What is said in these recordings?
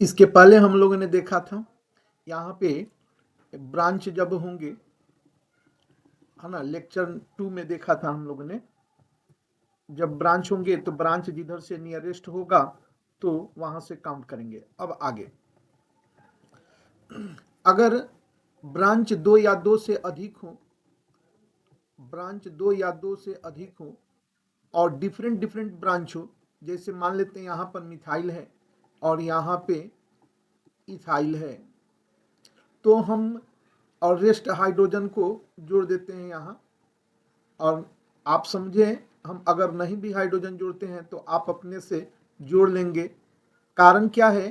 इसके पहले हम लोगों ने देखा था यहाँ पे ब्रांच जब होंगे, है ना, लेक्चर 2 में देखा था हम लोगों ने, जब ब्रांच होंगे तो ब्रांच जिधर से नियरेस्ट होगा तो वहां से काउंट करेंगे। अब आगे, अगर ब्रांच 2 या 2 से अधिक हो, ब्रांच 2 या 2 से अधिक हो और डिफरेंट डिफरेंट ब्रांच हो, जैसे मान लेते हैं यहाँ पर मिथाइल है और यहाँ पे इथाइल है, तो हम और रेस्ट हाइड्रोजन को जोड़ देते हैं यहाँ। और आप समझें, हम अगर नहीं भी हाइड्रोजन जोड़ते हैं तो आप अपने से जोड़ लेंगे। कारण क्या है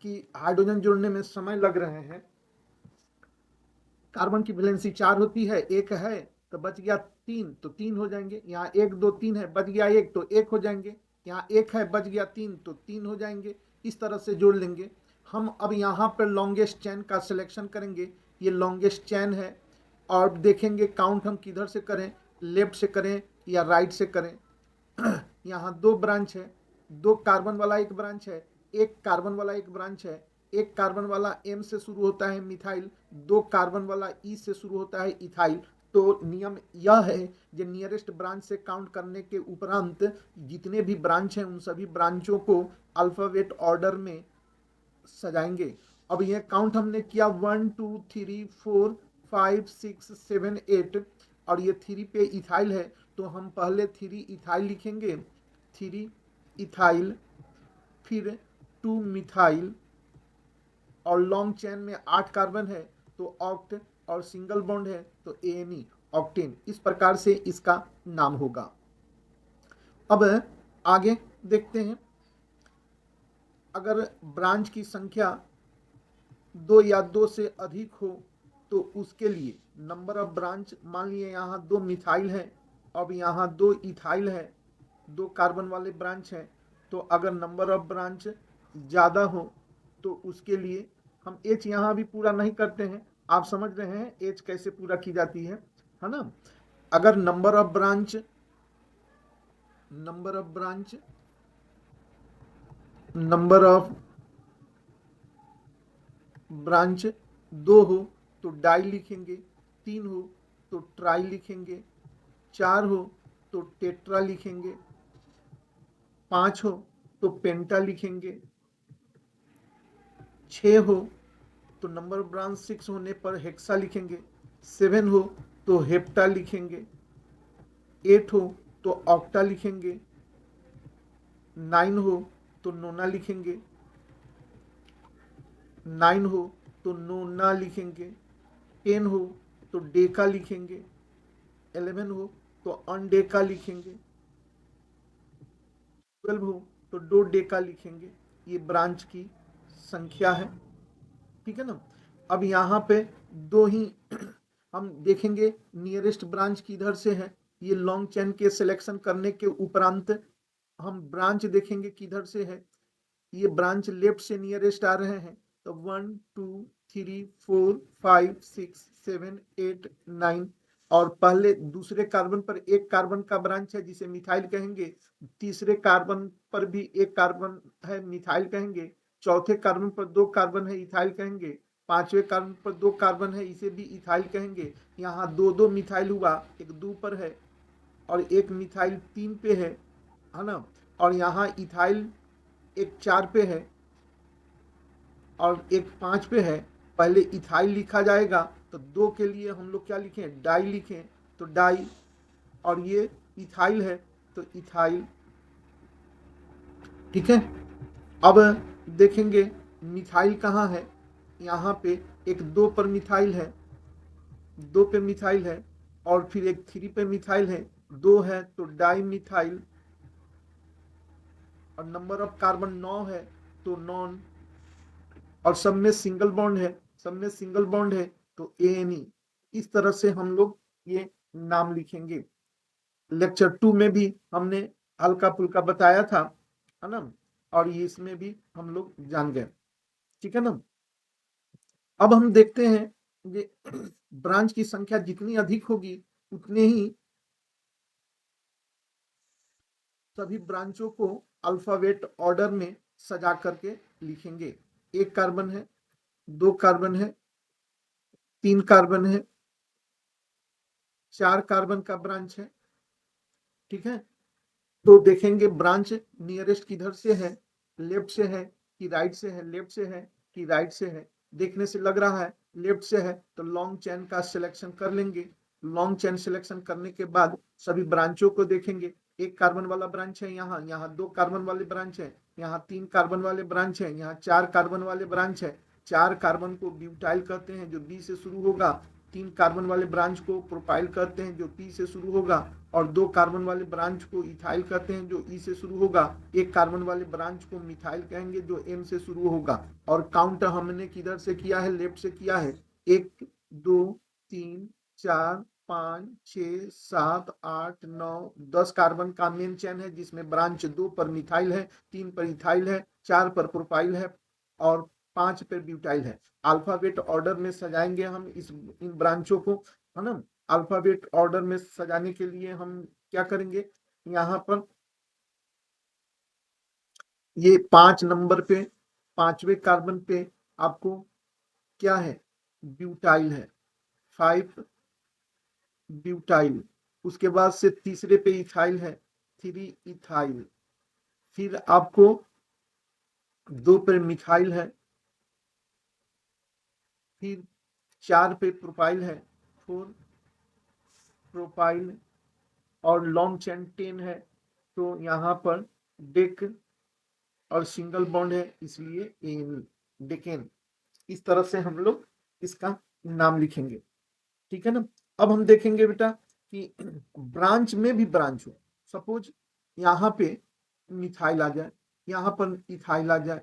कि हाइड्रोजन जोड़ने में समय लग रहे हैं। कार्बन की वैलेंसी 4 होती है, एक है तो बच गया 3, तो 3 हो जाएंगे। यहाँ 1 2 3 है, बच गया 1 तो 1 हो जाएंगे। यहाँ 1 है, बच गया 3 तो 3 हो जाएंगे। इस तरह से जोड़ लेंगे हम। अब यहाँ पर लॉन्गेस्ट चेन का सिलेक्शन करेंगे, ये लॉन्गेस्ट चेन है, और देखेंगे काउंट हम किधर से करें, लेफ्ट से करें या राइट से करें। यहाँ 2 ब्रांच है, 2 कार्बन वाला एक ब्रांच है, एक कार्बन वाला एक ब्रांच है। एक कार्बन वाला M से शुरू होता है मिथाइल, 2 कार्बन वाला E से शुरू होता है इथाइल। तो नियम यह है कि नियरेस्ट ब्रांच से काउंट करने के उपरांत जितने भी ब्रांच हैं उन सभी ब्रांचों को अल्फाबेट ऑर्डर में सजाएंगे। अब यह काउंट हमने किया 1 2 3 4 5 6 7 8, और ये 3 पे इथाइल है तो हम पहले 3 इथाइल लिखेंगे, 3 इथाइल, फिर 2 मिथाइल, और लॉन्ग चेन में 8 कार्बन है तो ऑक्ट, और सिंगल बॉन्ड है तो ANE, ऑक्टेन। इस प्रकार से इसका नाम होगा। अब आगे देखते हैं, अगर ब्रांच की संख्या 2 या 2 से अधिक हो तो उसके लिए नंबर ऑफ ब्रांच, मान लिए यहाँ 2 मिथाइल है, अब यहाँ 2 इथाइल है, 2 कार्बन वाले ब्रांच है, तो अगर नंबर ऑफ ब्रांच ज़्यादा हो तो उसके लिए हम एच यहाँ भी पूरा नहीं करते हैं। आप समझ रहे हैं एच कैसे पूरा की जाती है ना। अगर number of branch number of branch 2 हो तो डाई लिखेंगे, 3 हो तो ट्राई लिखेंगे, 4 हो तो टेट्रा लिखेंगे, 5 हो तो पेंटा लिखेंगे, 6 हो तो नंबर ऑफ ब्रांच 6 होने पर हेक्सा लिखेंगे, 7 हो तो हेप्टा लिखेंगे, 8 हो तो ऑक्टा लिखेंगे, 9 हो तो नोना लिखेंगे, 9 हो तो नोना लिखेंगे, 10 हो तो डेका लिखेंगे, 11 हो तो अनडेका लिखेंगे, 12 हो तो दो डेका लिखेंगे। ये ब्रांच की संख्या है, ठीक है ना। अब यहाँ पे दो ही हम देखेंगे नियरेस्ट ब्रांच किधर से है। ये लॉन्ग चेन के सिलेक्शन करने के उपरांत हम ब्रांच देखेंगे किधर से है। ये ब्रांच लेफ्ट से नियरेस्ट आ रहे हैं तो 1 2 3 4 5 6 7 8 9, और पहले दूसरे कार्बन पर एक कार्बन का ब्रांच है जिसे मिथाइल कहेंगे, तीसरे कार्बन पर भी एक कार्बन है मिथाइल कहेंगे, चौथे कार्बन पर 2 कार्बन है इथाइल कहेंगे, पांचवें कार्बन पर 2 कार्बन है इसे भी इथाइल कहेंगे। यहाँ 2 मिथाइल हुआ, एक 2 पर है और एक मिथाइल 3 पे है ना। और यहाँ इथाइल एक 4 पे है और एक 5 पे है। पहले इथाइल लिखा जाएगा तो 2 के लिए हम लोग क्या लिखें, डाई लिखें, तो डाई, और ये इथाइल है तो इथाइल, ठीक है। अब देखेंगे मिथाइल कहाँ है, यहाँ पे एक 2 पर मिथाइल है, 2 पे मिथाइल है, और फिर एक 3 पे मिथाइल है, 2 है तो डाई मिथाइल, और नंबर ऑफ कार्बन 9 है तो नॉन, और सब में सिंगल बॉन्ड है, सब में सिंगल बॉन्ड है तो ANE। इस तरह से हम लोग ये नाम लिखेंगे। लेक्चर 2 में भी हमने हल्का फुल्का बताया था, है ना, और ये इसमें भी हम लोग जान गए, ठीक है ना। अब हम देखते हैं ये ब्रांच की संख्या जितनी अधिक होगी उतने ही सभी ब्रांचों को अल्फाबेट ऑर्डर में सजा करके लिखेंगे, एक कार्बन है, दो कार्बन है, तीन कार्बन है, चार कार्बन का ब्रांच है। ठीक है, तो देखेंगे ब्रांच नियरेस्ट किधर से है, लेफ्ट से है कि राइट से है, लेफ्ट से है कि राइट से है। देखने से लग रहा है लेफ्ट से है, तो लॉन्ग चेन का सिलेक्शन कर लेंगे। लॉन्ग चेन सिलेक्शन करने के बाद सभी ब्रांचों को देखेंगे। एक कार्बन वाला ब्रांच है यहाँ, यहाँ दो कार्बन वाले ब्रांच है, यहाँ तीन कार्बन वाले ब्रांच है, यहाँ चार कार्बन वाले ब्रांच है। चार कार्बन को ब्यूटाइल कहते हैं जो बी से शुरू होगा, तीन कार्बन वाले ब्रांच को प्रोपाइल कहते हैं जो पी से शुरू होगा, और दो कार्बन वाले ब्रांच को इथाइल कहते हैं जो ई से शुरू होगा। एक कार्बन वाले ब्रांच को मिथाइल कहेंगे जो एम से शुरू होगा। और काउंट हमने किधर से किया है, लेफ्ट से किया है। एक, दो, तीन, चार, पाँच, छः, सात, आठ, नौ, 10 कार्बन का मेन चेन है, जिसमें ब्रांच दो पर मिथाइल है, तीन पर इथाइल है, चार पर प्रोपाइल है, और पांच पर ब्यूटाइल है। अल्फाबेट ऑर्डर में सजाएंगे हम इन ब्रांचों को, है ना। अल्फाबेट ऑर्डर में सजाने के लिए हम क्या करेंगे, यहाँ पर ये 5 नंबर पे, पांचवें कार्बन पे आपको क्या है, ब्यूटाइल है, 5 ब्यूटाइल। उसके बाद से तीसरे पे इथाइल है, 3 इथाइल। फिर आपको दो पे मिथाइल है, फिर चार पे प्रोपाइल है, 4 प्रोपाइल, और लॉन्ग चेन 10 है, तो यहाँ पर डेक और सिंगल बॉन्ड है, इसलिए इन डेकेन। इस तरह से हम लोग इसका नाम लिखेंगे। ठीक है ना। अब हम देखेंगे बेटा कि ब्रांच में भी ब्रांच हो, सपोज यहाँ पे मिथाइल आ जाए, यहाँ पर इथाइल आ जाए,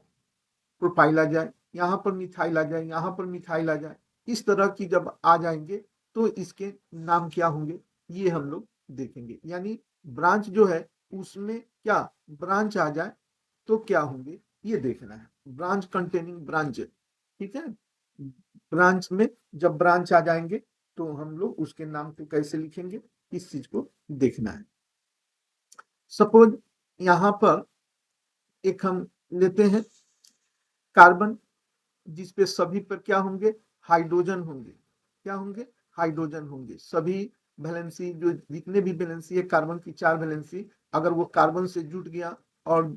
प्रोपाइल आ जाए, यहाँ पर मिथाइल आ जाए, यहाँ पर मिथाइल आ जाए। इस तरह की जब आ जाएंगे तो इसके नाम क्या होंगे, ये हम लोग देखेंगे। यानी ब्रांच जो है उसमें क्या ब्रांच आ जाए तो क्या होंगे, ये देखना है। ब्रांच कंटेनिंग ब्रांच, ठीक है। ब्रांच में जब ब्रांच आ जाएंगे तो हम लोग उसके नाम को कैसे लिखेंगे, इस चीज को देखना है। सपोज यहाँ पर एक हम लेते हैं कार्बन, जिसपे सभी पर क्या होंगे, हाइड्रोजन होंगे। क्या होंगे, हाइड्रोजन होंगे। सभी वैलेंसी जो जितने भी वैलेंसी है कार्बन की, 4 वैलेंसी, अगर वो कार्बन से जुट गया और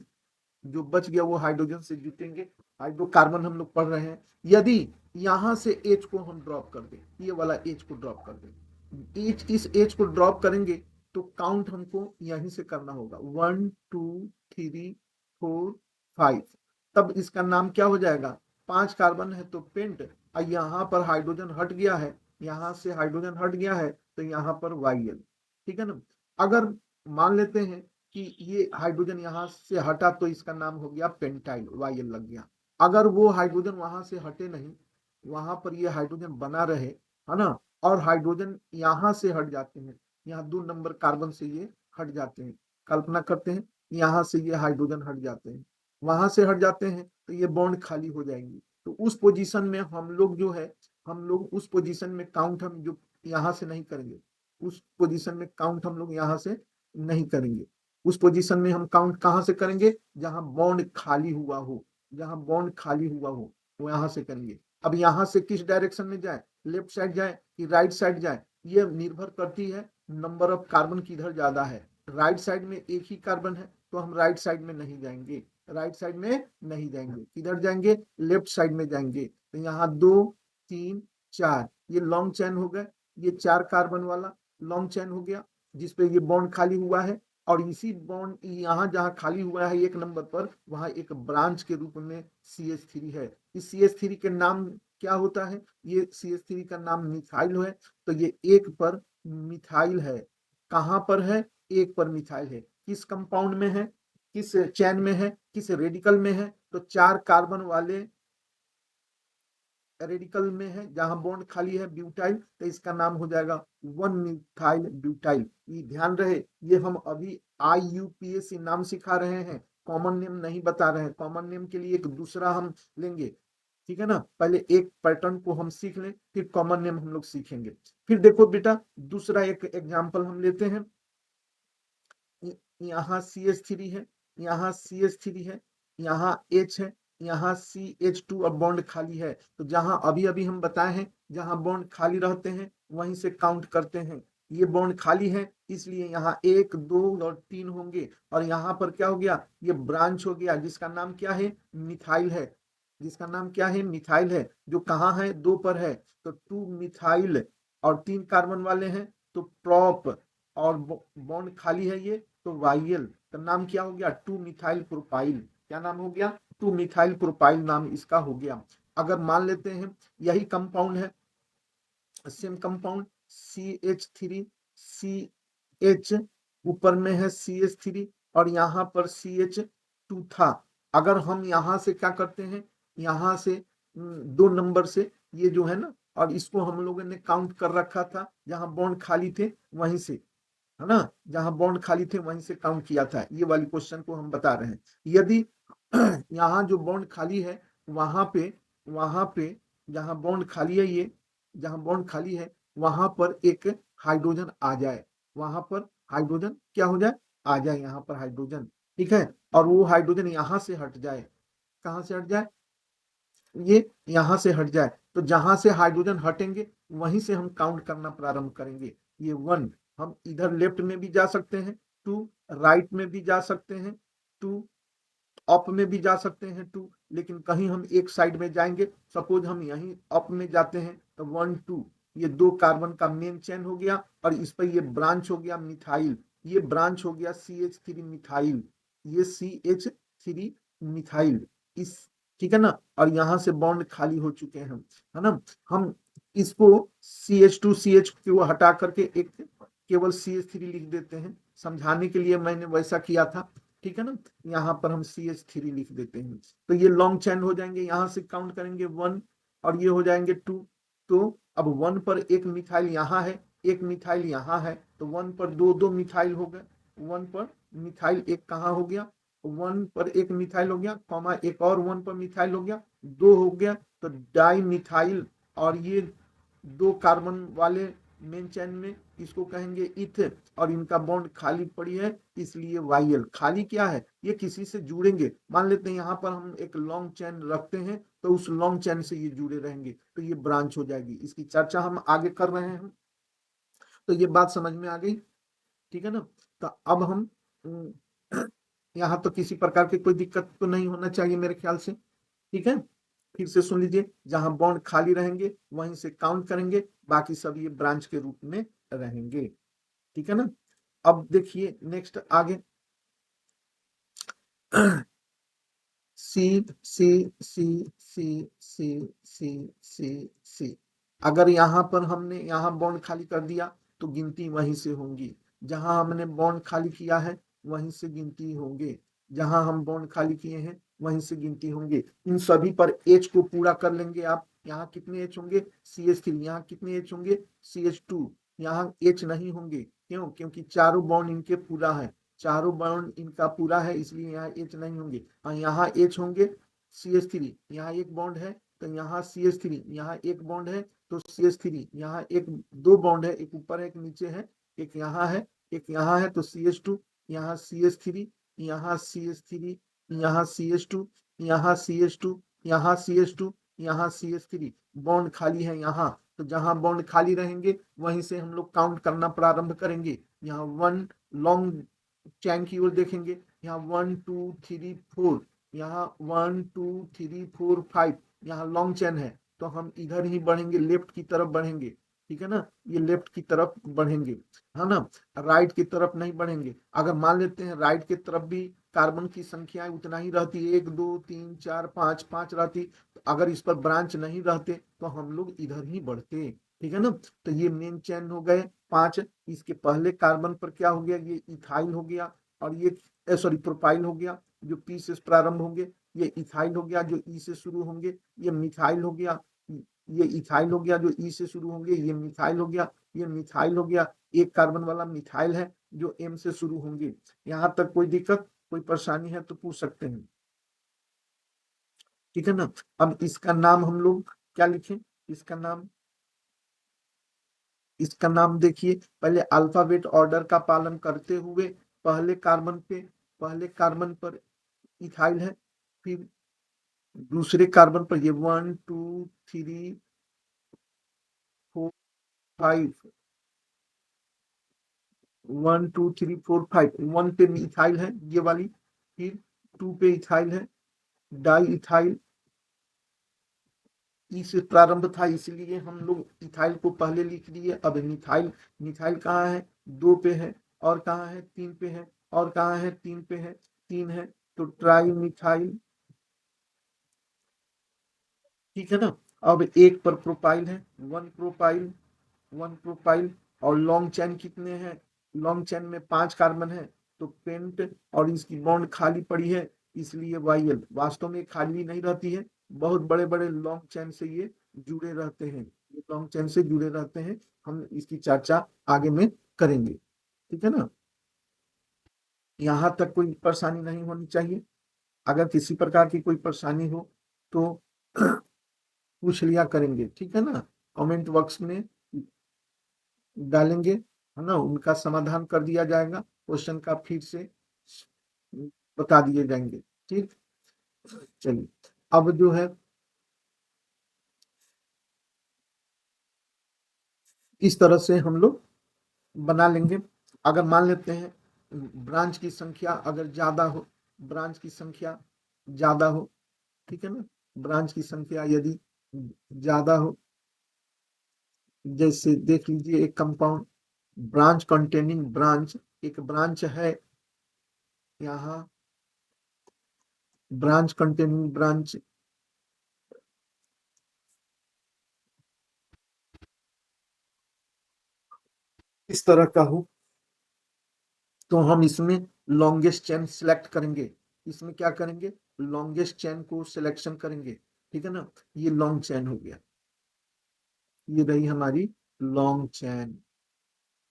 जो बच गया वो हाइड्रोजन से जुटेंगे। हाइड्रोकार्बन हम लोग पढ़ रहे हैं। यदि यहां से एच को हम ड्रॉप कर दें, ये वाला एच को ड्रॉप कर दें, इस एच को ड्रॉप करेंगे तो काउंट हमको यहीं से करना होगा, 1 2 3 4 5। तब इसका नाम क्या हो जाएगा, 5 कार्बन है तो पेंट, और यहाँ पर हाइड्रोजन हट गया है, यहाँ से हाइड्रोजन हट गया है तो यहाँ पर वाईएल। ठीक है ना। अगर मान लेते हैं कि ये हाइड्रोजन यहाँ से हटा तो इसका नाम हो गया पेंटाइल, वाईएल लग गया। अगर वो हाइड्रोजन वहां से हटे नहीं, वहां पर ये हाइड्रोजन बना रहे, है ना, और हाइड्रोजन यहाँ से हट जाते हैं, यहाँ 2 नंबर कार्बन से ये हट जाते हैं, कल्पना करते हैं यहाँ से ये हाइड्रोजन हट जाते हैं, वहां से हट जाते हैं तो ये बॉन्ड खाली हो जाएंगी। तो उस पोजीशन में हम लोग जो है, हम लोग उस पोजीशन में काउंट हम जो यहाँ से नहीं करेंगे, उस पोजीशन में काउंट हम लोग यहाँ से नहीं करेंगे। उस पोजीशन में हम काउंट कहाँ से करेंगे, जहां बॉन्ड खाली हुआ हो, जहां बॉन्ड खाली हुआ हो वो यहाँ से करेंगे। अब यहाँ से किस डायरेक्शन में जाए, लेफ्ट साइड जाए कि राइट साइड जाए, ये निर्भर करती है नंबर ऑफ कार्बन किधर ज्यादा है। राइट साइड में एक ही कार्बन है तो हम राइट साइड में नहीं जाएंगे, राइट साइड में नहीं जाएंगे, किधर जाएंगे, लेफ्ट साइड में जाएंगे। तो यहाँ 2 3 4 ये लॉन्ग चेन हो गए, ये 4 कार्बन वाला लॉन्ग चेन हो गया जिसपे ये बॉन्ड खाली हुआ है। और इसी बॉन्ड यहाँ जहाँ खाली हुआ है 1 नंबर पर, वहां एक ब्रांच के रूप में CH3 है। इस CH3 के नाम क्या होता है, ये CH3 का नाम मिथाइल है। तो ये 1 पर मिथाइल है। कहां पर है, 1 पर मिथाइल है। किस कंपाउंड में है, किस चैन में है, किस रेडिकल में है, तो 4 कार्बन वाले रेडिकल में है जहां बॉन्ड खाली है, ब्यूटाइल। तो इसका नाम हो जाएगा 1 मिथाइल ब्यूटाइल। ये ध्यान रहे, ये हम अभी IUPAC नाम सिखा रहे हैं, कॉमन नेम नहीं बता रहे हैं। कॉमन नेम के लिए एक दूसरा हम लेंगे, ठीक है ना। पहले एक पैटर्न को हम सीख लें, फिर कॉमन नेम हम लोग सीखेंगे। फिर देखो बेटा, दूसरा एक एग्जाम्पल हम लेते हैं। यहाँ CH3 है, यहाँ CH3 है, यहाँ H है, यहाँ CH2 अब बॉन्ड खाली है, तो जहां अभी अभी हम बताए हैं जहां बॉन्ड खाली रहते हैं वहीं से काउंट करते हैं। ये बॉन्ड खाली है इसलिए यहाँ 1 2 और 3 होंगे, और यहाँ पर क्या हो गया, ये ब्रांच हो गया जिसका नाम क्या है, मिथाइल है। जिसका नाम क्या है, मिथाइल है, जो कहाँ है, 2 पर है। तो 2 मिथाइल और 3 कार्बन वाले हैं तो प्रोप, और बॉन्ड खाली है ये तो वाइयल। तो नाम क्या हो गया, 2 मिथाइल प्रोपाइल। क्या नाम हो गया, 2 मिथाइल प्रोपाइल नाम इसका हो गया। अगर मान लेते हैं यही कंपाउंड है, सेम कंपाउंड CH3 CH, ऊपर में है CH3 और यहाँ पर CH2 था। अगर हम यहाँ से क्या करते हैं, यहाँ से 2 नंबर से ये जो है ना, और इसको हम लोगों ने काउंट कर रखा था जहां बॉन्ड खाली थे वहीं से, है ना, जहां बॉन्ड खाली थे वहीं से काउंट किया था। ये वाली क्वेश्चन को हम बता रहे हैं। यदि यहाँ जो बॉन्ड खाली है वहां पे जहां बॉन्ड खाली है, ये जहां बॉन्ड खाली है वहां पर एक हाइड्रोजन आ जाए, वहां पर हाइड्रोजन क्या हो जाए, आ जाए यहाँ पर हाइड्रोजन, ठीक है, और वो हाइड्रोजन यहाँ से हट जाए। कहाँ से हट जाए, ये यहाँ से हट जाए, तो जहां से हाइड्रोजन हटेंगे वहीं से हम काउंट करना प्रारंभ करेंगे। ये 1, हम इधर लेफ्ट में भी जा सकते हैं 2, राइट में भी जा सकते हैं 2, अप में भी जा सकते हैं 2, लेकिन कहीं हम एक साइड में जाएंगे, सपोज हम यहीं अप में जाते हैं तो 1 2, ये 2 कार्बन का मेन चेन हो गया, और इस पर ये ब्रांच हो गया मिथाइल, ये ब्रांच हो गया CH3 मिथाइल, ये CH3 मिथाइल, इस, ठीक है ना, और यहां से बॉन्ड खाली हो चुके हैं, है ना। हम इसको CH2 CH को हटा करके एक केवल CH3 लिख देते हैं, समझाने के लिए मैंने वैसा किया था, ठीक है ना। यहाँ पर हम CH3 लिख देते हैं, तो ये लॉन्ग चैन हो जाएंगे, यहाँ से काउंट करेंगे 1 और ये हो जाएंगे 2। तो अब 1 पर एक मिथाइल यहाँ है, एक मिथाइल यहाँ है, तो 1 पर दो दो मिथाइल हो गए, 1 पर मिथाइल एक कहाँ हो गया, 1 पर एक मिथाइल हो गया, कॉमा एक और 1 पर मिथाइल हो गया, 2 हो गया, तो डाई मिथाइल, और ये 2 कार्बन वाले मेन चैन में इसको कहेंगे इथ, और इनका बॉन्ड खाली पड़ी है इसलिए वाइयल। खाली क्या है, ये किसी से जुड़ेंगे, मान लेते हैं यहाँ पर हम एक लॉन्ग चैन रखते हैं तो उस लॉन्ग चैन से ये जुड़े रहेंगे, तो ये ब्रांच हो जाएगी। इसकी चर्चा हम आगे कर रहे हैं, तो ये बात समझ में आ गई, ठीक है ना। तो अब हम यहाँ तो किसी प्रकार की कोई दिक्कत तो नहीं होना चाहिए मेरे ख्याल से, ठीक है। फिर से सुन लीजिए, जहां बॉन्ड खाली रहेंगे वहीं से काउंट करेंगे, बाकी सब ये ब्रांच के रूप में रहेंगे, ठीक है ना। अब देखिए नेक्स्ट आगे, सी सी सी सी सी सी सी सी, अगर यहाँ पर हमने यहाँ बॉन्ड खाली कर दिया तो गिनती वहीं से होंगी, जहां हमने बॉन्ड खाली किया है वहीं से गिनती होंगे, जहां हम बॉन्ड खाली किए हैं वहीं से गिनती होंगे। इन सभी पर एच को पूरा कर लेंगे आप, यहाँ कितने एच होंगे CH3, यहाँ कितने एच होंगे CH2, यहाँ एच नहीं होंगे, क्यों, क्योंकि चारों बॉन्ड इनके पूरा है, चारों बॉन्ड इनका पूरा है इसलिए यहाँ एच नहीं होंगे। हाँ यहाँ एच होंगे, CH3 यहाँ एक बॉन्ड है तो यहाँ CH3, यहाँ एक बॉन्ड है तो CH3, यहाँ एक दो बॉन्ड है, एक ऊपर है एक नीचे है, एक यहाँ है एक यहाँ है तो CH2, यहाँ CH3, यहाँ CH3, यहाँ CH2, यहाँ CH2, यहाँ CH2, यहाँ CH3, बॉन्ड खाली है यहाँ, तो जहां बॉन्ड खाली रहेंगे वहीं से हम लोग काउंट करना प्रारंभ करेंगे। यहाँ 1 लॉन्ग चैन की ओर देखेंगे, यहाँ 1 2 3 4, यहाँ 1 2 3 4 5, यहाँ लॉन्ग चैन है तो हम इधर ही बढ़ेंगे, लेफ्ट की तरफ बढ़ेंगे, ठीक है ना, ये लेफ्ट की तरफ बढ़ेंगे, है ना, राइट की तरफ नहीं बढ़ेंगे। अगर मान लेते हैं राइट की तरफ भी कार्बन की संख्या उतना ही रहती, 1 2 3 4 5 5 रहती, तो अगर इस पर ब्रांच नहीं रहते तो हम लोग इधर ही बढ़ते, ठीक है ना। तो ये मेन चैन हो गए 5, इसके पहले कार्बन पर क्या हो गया, ये इथाइल हो गया, और ये सॉरी प्रोपाइल हो गया जो पी से प्रारंभ होंगे, ये इथाइल हो गया जो ई से शुरू होंगे, ये मिथाइल हो गया, ये इथाइल हो गया जो ई से शुरू होंगे, ये मिथाइल हो गया, ये मिथाइल हो गया, एक कार्बन वाला मिथाइल है जो एम से शुरू होंगे। यहां तक कोई दिक्कत कोई परेशानी है तो पूछ सकते हैं, ठीक है ना। अब इसका नाम हम लोग क्या लिखें, इसका नाम, इसका नाम देखिए, पहले अल्फाबेट ऑर्डर का पालन करते हुए पहले कार्बन पर इथाइल है, फिर दूसरे कार्बन पर ये 1 2 3 4 5, 1 2 3 4 5, 1 पे इथाइल है ये वाली, फिर 2 पे इथाइल है, डाई इथाइल ई से प्रारंभ था इसलिए हम लोग इथाइल को पहले लिख दिए। अब मिथाइल, मिथाइल कहाँ है, 2 पे है, और कहाँ है, 3 पे है, और कहाँ है, 3 पे है, 3 है, तो ट्राई मिथाइल, ठीक है ना। अब एक पर प्रोपाइल है, 1 प्रोपाइल, 1 प्रोपाइल, और लॉन्ग चेन कितने हैं, लॉन्ग चेन में 5 कार्बन है, तो पेंट, और इसकी बॉन्ड खाली पड़ी है इसलिए वाइल, वास्तव में खाली नहीं रहती है, बहुत बड़े बड़े लॉन्ग चेन से ये जुड़े रहते हैं, ये लॉन्ग चेन से जुड़े रहते हैं। हम इसकी चर्चा आगे में करेंगे, ठीक है ना। यहाँ तक कोई परेशानी नहीं होनी चाहिए। अगर किसी प्रकार की कोई परेशानी हो तो पूछ लिया करेंगे, ठीक है ना, कमेंट बॉक्स में डालेंगे, है ना, उनका समाधान कर दिया जाएगा, क्वेश्चन का फिर से बता दिए जाएंगे, ठीक। चलिए, अब जो है इस तरह से हम लोग बना लेंगे। अगर मान लेते हैं ब्रांच की संख्या अगर ज्यादा हो, ब्रांच की संख्या ज्यादा हो, ठीक है ना, ब्रांच की संख्या यदि ज्यादा हो, जैसे देख लीजिए एक कंपाउंड, ब्रांच कंटेनिंग ब्रांच, एक ब्रांच है यहाँ, ब्रांच कंटेनिंग ब्रांच इस तरह का हो, तो हम इसमें लॉन्गेस्ट चेन सिलेक्ट करेंगे, इसमें क्या करेंगे, लॉन्गेस्ट चेन को सिलेक्शन करेंगे, ठीक है ना। ये लॉन्ग चेन हो गया, ये रही हमारी लॉन्ग चेन,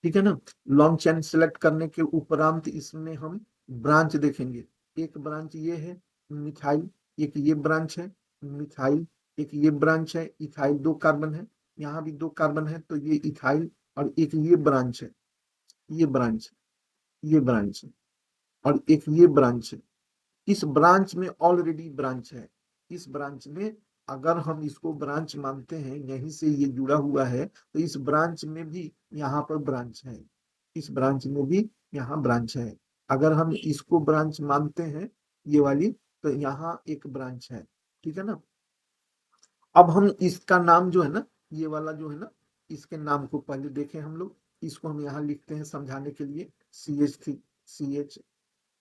ठीक है ना। लॉन्ग चेन सिलेक्ट करने के उपरांत इसमें हम ब्रांच देखेंगे, एक ब्रांच ये है मिथाइल, एक ये ब्रांच है मिथाइल, एक ये ब्रांच है इथाइल, 2 कार्बन है, यहाँ भी 2 कार्बन है, तो ये इथाइल, और एक ये ब्रांच है, ये ब्रांच, ये ब्रांच है, और एक ये ब्रांच है। इस ब्रांच में ऑलरेडी ब्रांच है, इस ब्रांच में अगर हम इसको ब्रांच मानते हैं, यहीं से ये जुड़ा हुआ है, तो इस ब्रांच में भी यहाँ पर ब्रांच है, इस ब्रांच में भी यहाँ ब्रांच है। अगर हम इसको ब्रांच मानते हैं ये वाली, तो यहाँ एक ब्रांच है, ठीक है ना। अब हम इसका नाम जो है ना, ये वाला जो है ना, इसके नाम को पहले देखें हम लोग, इसको हम यहाँ लिखते हैं समझाने के लिए, CH3, CH,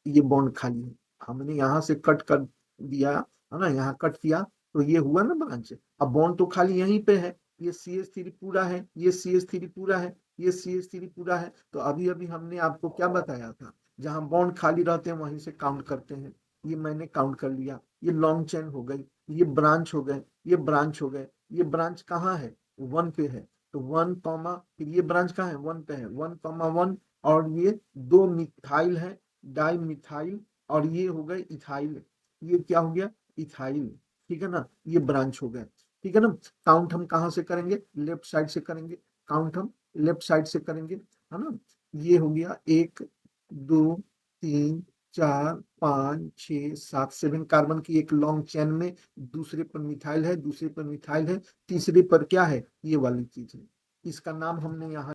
ये बॉन्ड खाली है, हमने यहाँ से कट कर दिया, है ना, यहाँ कट किया, तो ये हुआ ना ब्रांच। अब बॉन्ड तो खाली यहीं पे है, ये CH3 पूरा है, ये CH3 पूरा है, ये CH3 पूरा है, तो अभी अभी हमने आपको क्या बताया था, जहां बॉन्ड खाली रहते हैं वहीं से काउंट करते हैं, ये मैंने काउंट कर लिया, ये लॉन्ग चेन हो गई, ये ब्रांच हो गए, ये ब्रांच हो गए, ये ब्रांच कहाँ है, 1 पे है, तो 1 कॉमा, फिर ये ब्रांच कहाँ है, 1 पे है, 1 कॉमा 1, और ये 2 मिथाइल है, डाई मिथाइल, और ये हो गए इथाइल, ये क्या हो गया, इथाइल, ठीक है ना, ये ब्रांच हो गया, ठीक है ना। काउंट हम कहाँ से करेंगे, लेफ्ट साइड से करेंगे, काउंट हम लेफ्ट साइड से करेंगे, है ना। ये हो गया 1 2 3 4 5 6 7, 7 कार्बन की एक लॉन्ग चेन में, दूसरे पर मिथाइल है, दूसरे पर मिथाइल है, तीसरे पर क्या है, ये वाली चीज है, इसका नाम हमने यहाँ